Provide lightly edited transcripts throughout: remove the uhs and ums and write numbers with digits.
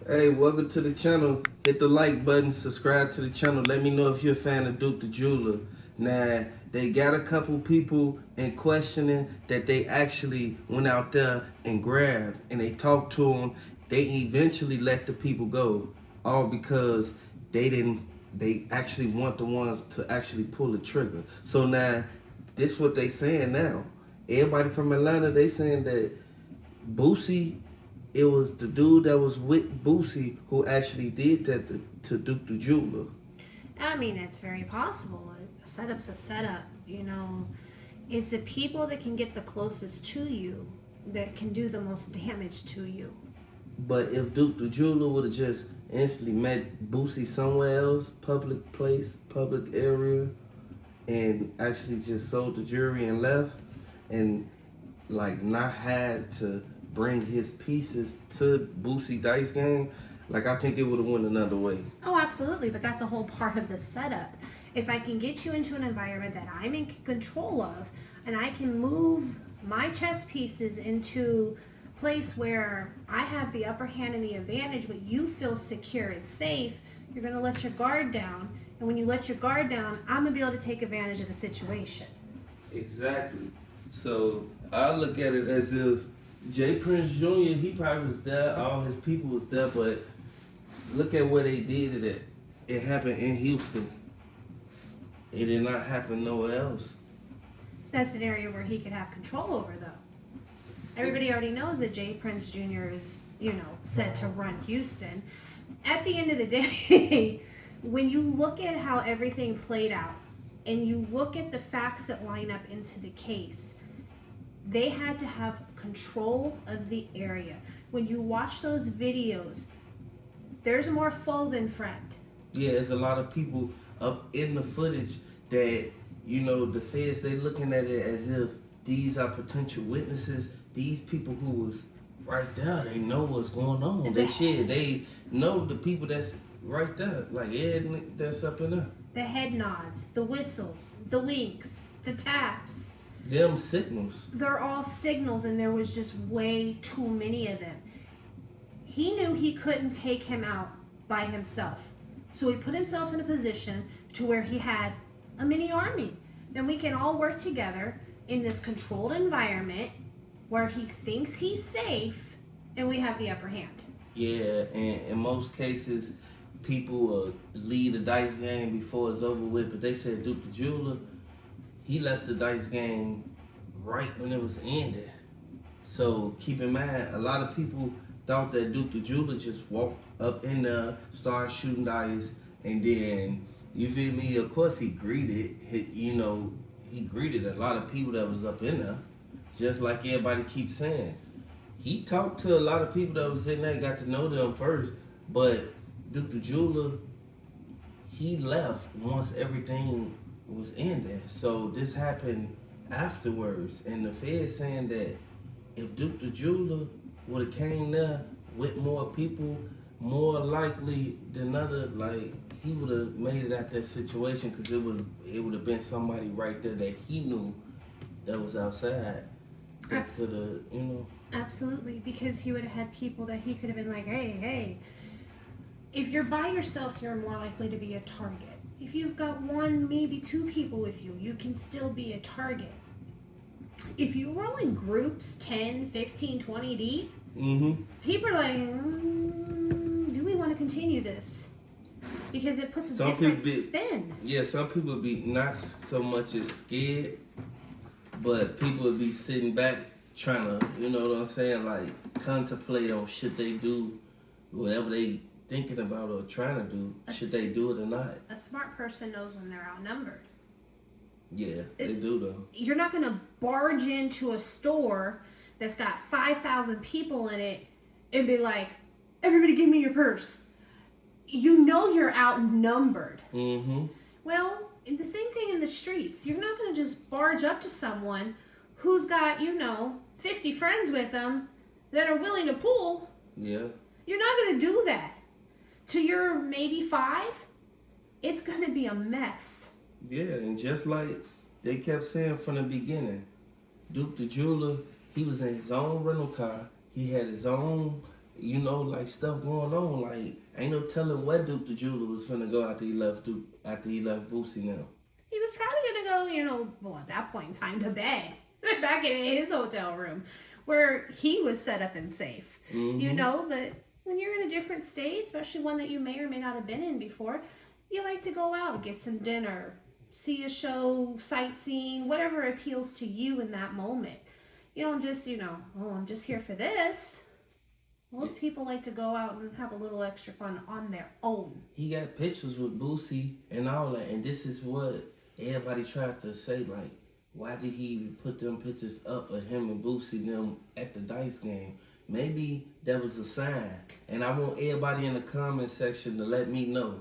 Hey, welcome to the channel. Hit the like button, subscribe to the channel. Let me know if you're a fan of Duke the Jeweler. Now, they got a couple people in questioning that they actually went out there and grabbed and they talked to them. They eventually let the people go, all because they actually want the ones to actually pull the trigger. So now, this what they saying now. Everybody from Atlanta, they saying that Boosie, it was the dude that was with Boosie who actually did that to Duke the Jeweler. I mean, it's very possible. A setup's a setup. It's the people that can get the closest to you that can do the most damage to you. But if Duke the Jeweler would have just instantly met Boosie somewhere else, public place, public area, and actually just sold the jewelry and left, and like not had to bring his pieces to Boosie Dice game, like I think it would have went another way. Oh, absolutely, but that's a whole part of the setup. If I can get you into an environment that I'm in control of, and I can move my chess pieces into a place where I have the upper hand and the advantage, but you feel secure and safe, you're going to let your guard down. And when you let your guard down, I'm going to be able to take advantage of the situation. Exactly. So I look at it as if Jay Prince Jr., he probably was there, all his people was there, but look at where they did it at. It happened in Houston. It did not happen nowhere else. That's an area where he could have control over, though. Everybody already knows that Jay Prince Jr. is, said to run Houston. At the end of the day, when you look at how everything played out, and you look at the facts that line up into the case, they had to have control of the area. When you watch those videos, there's more foe than friend. Yeah, there's a lot of people up in the footage that, the feds, they looking at it as if these are potential witnesses. These people who was right there, they know what's going on. They know the people that's right there. Like, yeah, that's up in there. The head nods, the whistles, the winks, the taps. Them signals. They're all signals, and there was just way too many of them. He knew he couldn't take him out by himself. So he put himself in a position to where he had a mini army. Then we can all work together in this controlled environment where he thinks he's safe, and we have the upper hand. Yeah, and in most cases, people leave the dice game before it's over with, but they said Duke the Jeweler, he left the dice game right when it was ended. So keep in mind, a lot of people thought that Duke the Jeweler just walked up in there, started shooting dice, and then, you feel me, of course he greeted, he greeted a lot of people that was up in there, just like everybody keeps saying. He talked to a lot of people that was in there, got to know them first, but Duke the Jeweler, he left once everything was in there. So this happened afterwards, and the Fed saying that if Duke the Jeweler would have came there with more people, more likely than other, like he would have made it out that situation, because it would have been somebody right there that he knew that was outside. Absolutely, because he would have had people that he could have been like, hey. If you're by yourself, you're more likely to be a target. If you've got one, maybe two people with you, you can still be a target. If you roll in groups 10, 15, 20 deep, people are like, do we want to continue this? Because it puts a different spin. Yeah, some people be not so much as scared, but people would be sitting back trying to, you know what I'm saying, like contemplate on should they do whatever they thinking about or trying to do, should they do it or not. A smart person knows when they're outnumbered. Yeah, they do though. You're not going to barge into a store that's got 5,000 people in it and be like, everybody give me your purse. You know you're outnumbered. Well, the same thing in the streets. You're not going to just barge up to someone who's got, 50 friends with them that are willing to pull. Yeah. You're not going to do that. To your maybe 5, it's going to be a mess. Yeah, and just like they kept saying from the beginning, Duke the Jeweler, he was in his own rental car. He had his own you know, like stuff going on. Like ain't no telling what Duke the Jeweler was finna go after he left Boosie now. He was probably gonna go, well, at that point in time, to bed back in his hotel room where he was set up and safe. But when you're in a different state, especially one that you may or may not have been in before, you like to go out, get some dinner, see a show, sightseeing, whatever appeals to you in that moment. You don't just, oh, I'm just here for this. Most people like to go out and have a little extra fun on their own. He got pictures with Boosie and all that, and this is what everybody tried to say, like, why did he even put them pictures up of him and Boosie them at the dice game? Maybe that was a sign. And I want everybody in the comment section to let me know.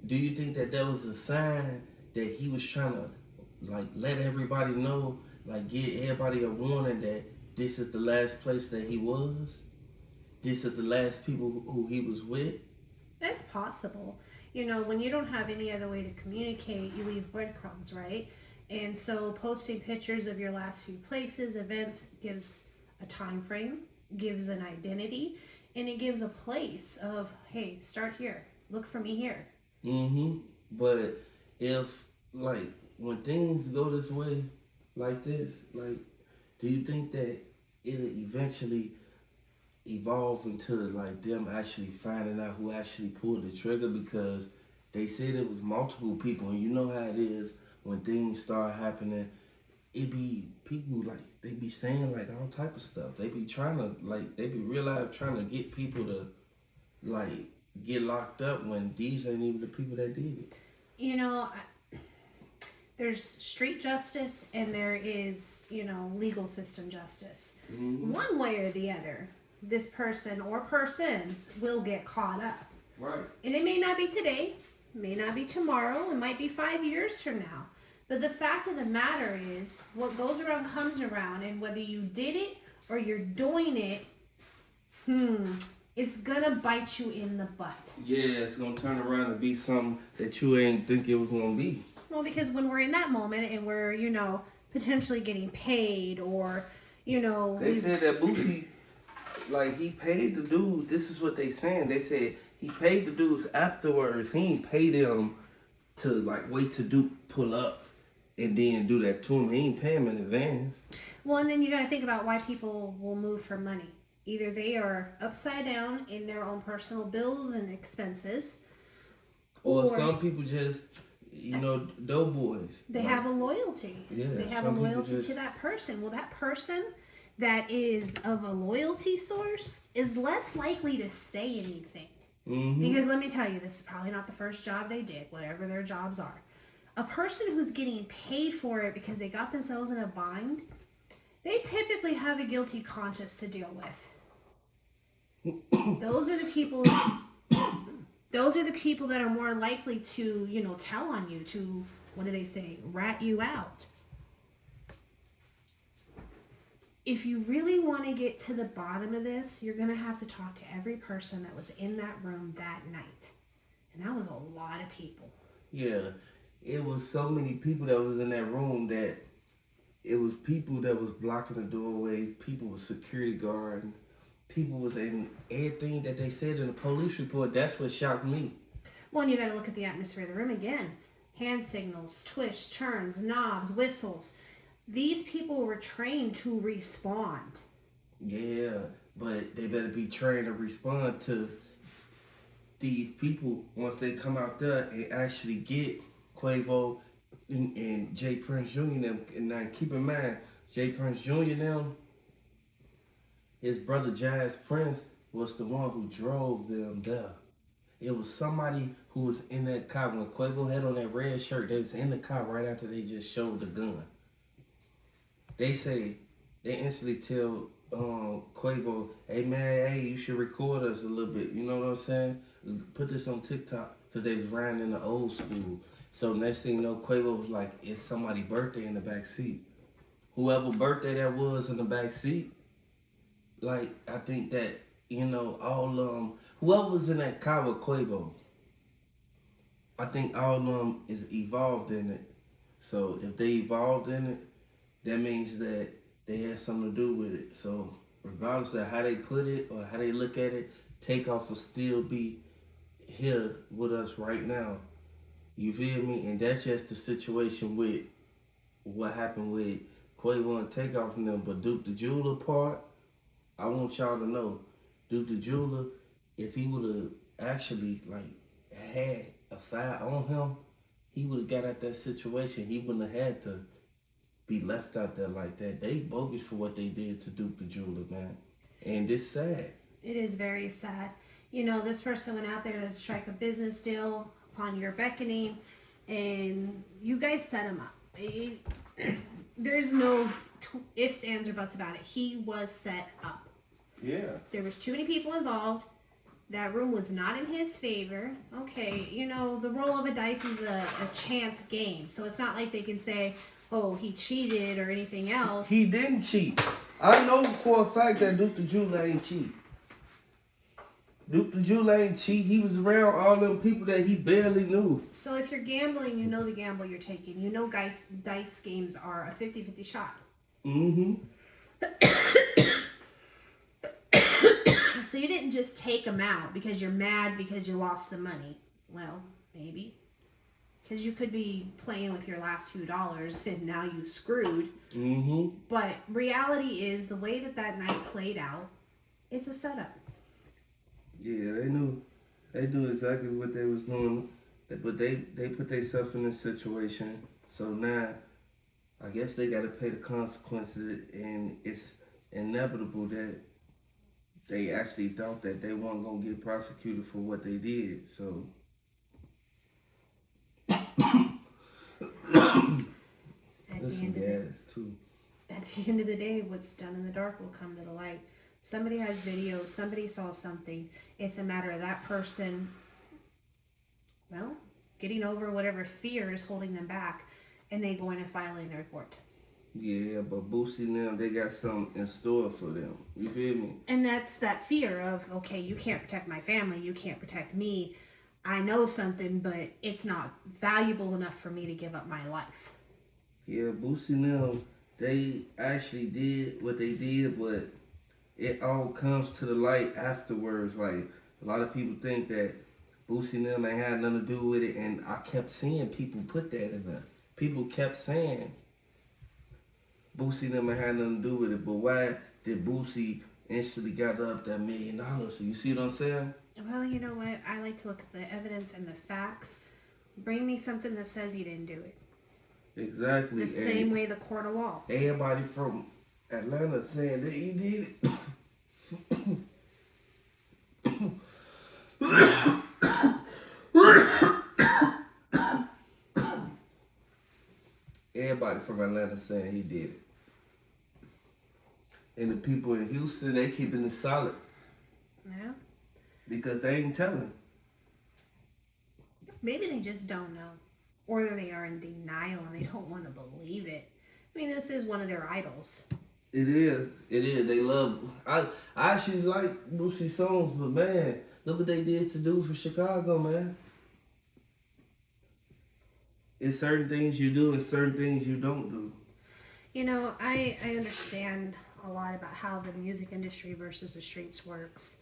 Do you think that was a sign that he was trying to, like, let everybody know, like, give everybody a warning that this is the last place that he was? This is the last people who he was with? It's possible. When you don't have any other way to communicate, you leave breadcrumbs, right? And so posting pictures of your last few places, events, gives a time frame, gives an identity, and it gives a place of, hey, start here. Look for me here. But if, like, when things go this way, like this, like, do you think that it'll eventually evolve into, like, them actually finding out who actually pulled the trigger? Because they said it was multiple people, and you know how it is when things start happening. It be people, like, they be saying, like, all type of stuff. They be trying to, like, they be real life trying to get people to, like, get locked up when these ain't even the people that did it. There's street justice and there is, legal system justice. One way or the other, this person or persons will get caught up. Right. And it may not be today, it may not be tomorrow, it might be 5 years from now. But the fact of the matter is, what goes around comes around, and whether you did it or you're doing it, it's gonna bite you in the butt. Yeah, it's gonna turn around and be something that you ain't think it was gonna be. Well, because when we're in that moment and we're, potentially getting paid or, They said that Boosie, like, he paid the dude. This is what they saying. They said he paid the dudes afterwards. He ain't paid them to, like, wait to pull up and then do that to him. He ain't pay him in advance. Well, and then you got to think about why people will move for money. Either they are upside down in their own personal bills and expenses, or some people just, doughboys. They have a loyalty. Yeah, they have a loyalty to that person. Well, that person that is of a loyalty source is less likely to say anything. Because let me tell you, this is probably not the first job they did, whatever their jobs are. A person who's getting paid for it because they got themselves in a bind, they typically have a guilty conscience to deal with. Those are the people that are more likely to, tell on you, to, what do they say, rat you out. If you really want to get to the bottom of this, you're going to have to talk to every person that was in that room that night. And that was a lot of people. Yeah, it was so many people that was in that room that it was people that was blocking the doorway, people with security guard, people was in everything that they said in the police report. That's what shocked me. Well, and you got to look at the atmosphere of the room again. Hand signals, twists, turns, knobs, whistles. These people were trained to respond. Yeah, but they better be trained to respond to these people once they come out there and actually get Quavo and J. Prince Jr. them. And now keep in mind, J. Prince Jr. them, his brother Jazz Prince was the one who drove them there. It was somebody who was in that car. When Quavo had on that red shirt, they was in the car right after they just showed the gun. They say, they instantly tell Quavo, hey man, hey, you should record us a little bit. You know what I'm saying? Put this on TikTok, because they was riding in the old school. So next thing you know, Quavo was like, it's somebody's birthday in the back seat. Whoever birthday that was in the back seat, like, I think that, whoever was in that car with Quavo, I think all of them is evolved in it. So if they evolved in it, that means that they had something to do with it. So regardless of how they put it or how they look at it, Takeoff will still be here with us right now. You feel me? And that's just the situation with what happened with Quavo and Takeoff and them. But Duke the Jeweler part, I want y'all to know, Duke the Jeweler, if he would have actually had a fire on him, he would have got out that situation. He wouldn't have had to be left out there like that. They bogus for what they did to Duke the Jeweler, man. And it's sad. It is very sad. You know, this person went out there to strike a business deal upon your beckoning, and you guys set him up. There's no ifs, ands, or buts about it. He was set up. Yeah. There was too many people involved. That room was not in his favor. Okay, you know, the roll of a dice is a chance game. So it's not like they can say, oh, he cheated or anything else. He didn't cheat. I know for a fact that Duke the Jeweler ain't cheat. Duke the Jeweler ain't cheat. He was around all them people that he barely knew. So if you're gambling, you know the gamble you're taking. You know dice games are a 50-50 shot. Mm-hmm. So you didn't just take them out because you're mad because you lost the money. Well, maybe. Because you could be playing with your last few dollars and now you screwed. Mm-hmm. But reality is the way that night played out, it's a setup. Yeah, they knew exactly what they was doing. But they put themselves in this situation. So now, I guess they got to pay the consequences. And it's inevitable that they actually thought that they weren't going to get prosecuted for what they did. So At the end of the day, what's done in the dark will come to the light. Somebody has video, somebody saw something. It's a matter of that person, well, getting over whatever fear is holding them back, and they going and filing their report. Yeah, but Boosie and them, they got something in store for them. You feel me? And that's that fear of, okay, you can't protect my family, you can't protect me. I know something, but it's not valuable enough for me to give up my life. Yeah, Boosie and them, they actually did what they did, but it all comes to the light afterwards. Like, a lot of people think that Boosie and them ain't had nothing to do with it, and I kept seeing people put that in there. People kept saying Boosie and them ain't had nothing to do with it, but why did Boosie instantly gather up that $1 million? You see what I'm saying? Well, you know what? I like to look at the evidence and the facts. Bring me something that says he didn't do it. Exactly. The same way the court of law. Everybody from Atlanta saying that he did it. Everybody from Atlanta saying he did it. And the people in Houston, they keeping it solid. Yeah. Because they ain't telling. Maybe they just don't know. Or they are in denial and they don't want to believe it. I mean, this is one of their idols. It is. It is. They love. I actually like Boosie songs, but man, look what they did to dudes from Chicago, man. It's certain things you do and certain things you don't do. You know, I understand a lot about how the music industry versus the streets works.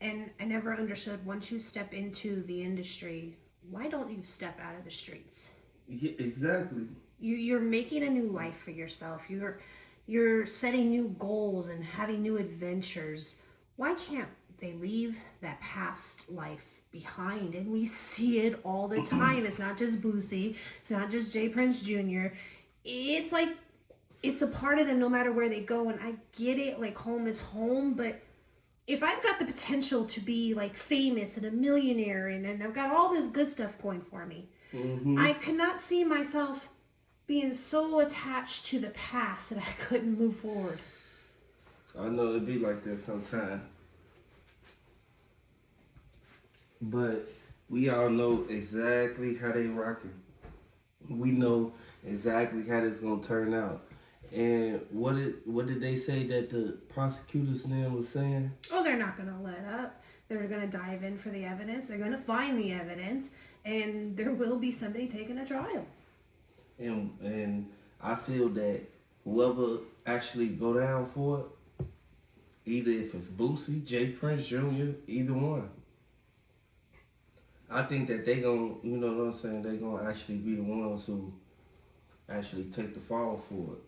And I never understood, once you step into the industry, why don't you step out of the streets? Yeah, exactly. You're making a new life for yourself. You're setting new goals and having new adventures. Why can't they leave that past life behind? And we see it all the time. It's not just Boosie. It's not just J. Prince Jr. It's like, it's a part of them no matter where they go. And I get it, like home is home, but if I've got the potential to be like famous and a millionaire and I've got all this good stuff going for me, I cannot see myself being so attached to the past that I couldn't move forward. I know it'd be like that sometimes. But we all know exactly how they rocking. We know exactly how this gonna turn out. And what did they say that the prosecutor's name was saying? Oh, they're not gonna let up. They're gonna dive in for the evidence. They're gonna find the evidence, and there will be somebody taking a trial. And I feel that whoever actually go down for it, Either if it's Boosie, J. Prince Jr., either one. I think that they gon', you know what I'm saying, they gonna actually be the ones who actually take the fall for it.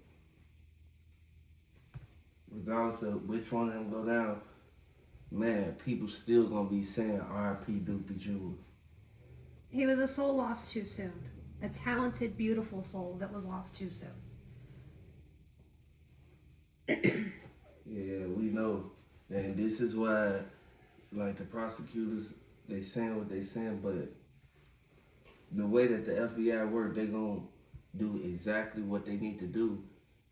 Regardless of which one of them go down, man, people still gonna be saying R.I.P. Duke the Jeweler. He was a soul lost too soon. A talented, beautiful soul that was lost too soon. Yeah, we know. And this is why, like, the prosecutors, they saying what they saying, but the way that the FBI work, they gonna do exactly what they need to do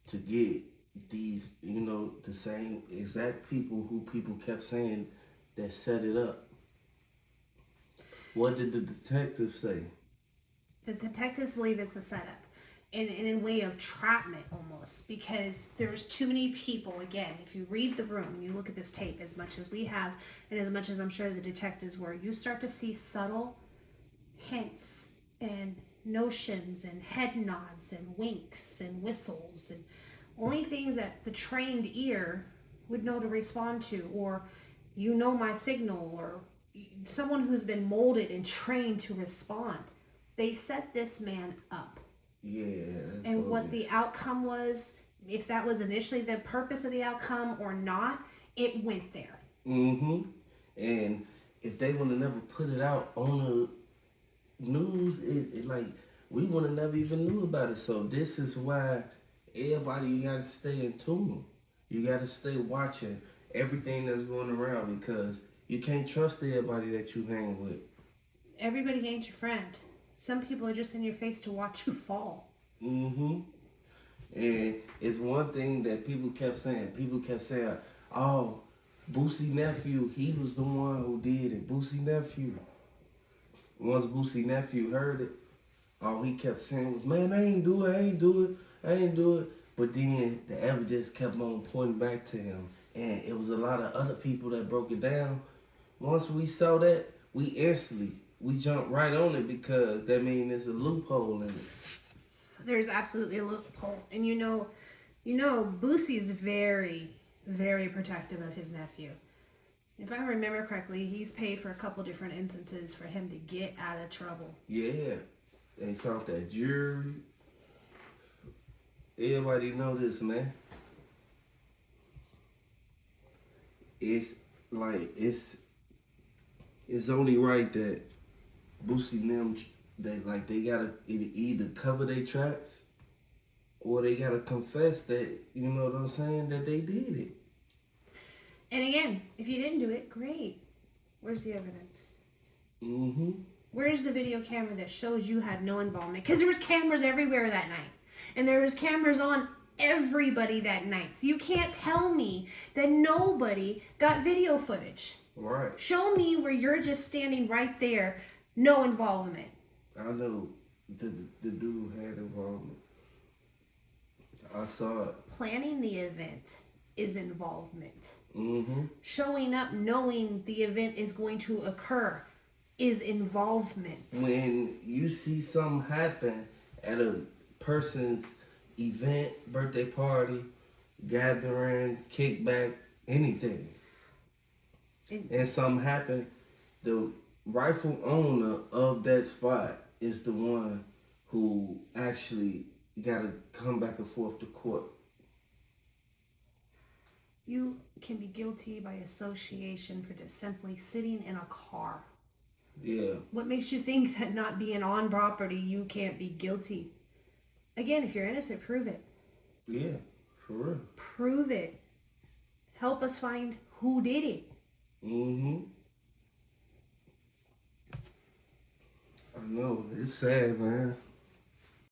to get these, you know, the same exact people who people kept saying that set it up. What did the detectives say? The detectives believe it's a setup. In a way of trapment almost, because there's too many people. Again, if you read the room, you look at this tape, as much as we have and as much as I'm sure the detectives were, you start to see subtle hints and notions and head nods and winks and whistles and only things that the trained ear would know to respond to, or you know my signal, or someone who's been molded and trained to respond. They set this man up. Yeah. And what the outcome was, if that was initially the purpose of the outcome or not, it went there. Mm-hmm. And if they would have never put it out on the news, it like we would have never even knew about it. So this is why everybody, you gotta stay in tune. You gotta stay watching everything that's going around, because you can't trust everybody that you hang with. Everybody ain't your friend. Some people are just in your face to watch you fall. Mm-hmm. And it's one thing that people kept saying. People kept saying, oh, Boosie nephew, he was the one who did it. Boosie nephew. Once Boosie nephew heard it, all he kept saying was, man, I ain't do it. But then the evidence kept on pointing back to him. And it was a lot of other people that broke it down. Once we saw that, we jumped right on it, because that means there's a loophole in it. There's absolutely a loophole. And you know, Boosie is very, very protective of his nephew. If I remember correctly, he's paid for a couple different instances for him to get out of trouble. Yeah. They found that jury. Everybody know this, man. It's like, it's only right that Boosie and them, they gotta either cover their tracks, or they gotta confess that, you know what I'm saying, that they did it. And again, if you didn't do it, great. Where's the evidence? Mm-hmm. Where's the video camera that shows you had no involvement? Because there was cameras everywhere that night. And there was cameras on everybody that night. So you can't tell me that nobody got video footage. Right. Show me where you're just standing right there, no involvement. I know the dude had involvement. I saw it. Planning the event is involvement. Mm-hmm. Showing up knowing the event is going to occur is involvement. When you see something happen at a person's event, birthday party, gathering, kickback, anything, and something happen, the rightful owner of that spot is the one who actually got to come back and forth to court. You can be guilty by association for just simply sitting in a car. Yeah. What makes you think that not being on property, you can't be guilty? Again, if you're innocent, prove it. Yeah, for real. Prove it. Help us find who did it. Mm-hmm. I know. It's sad, man.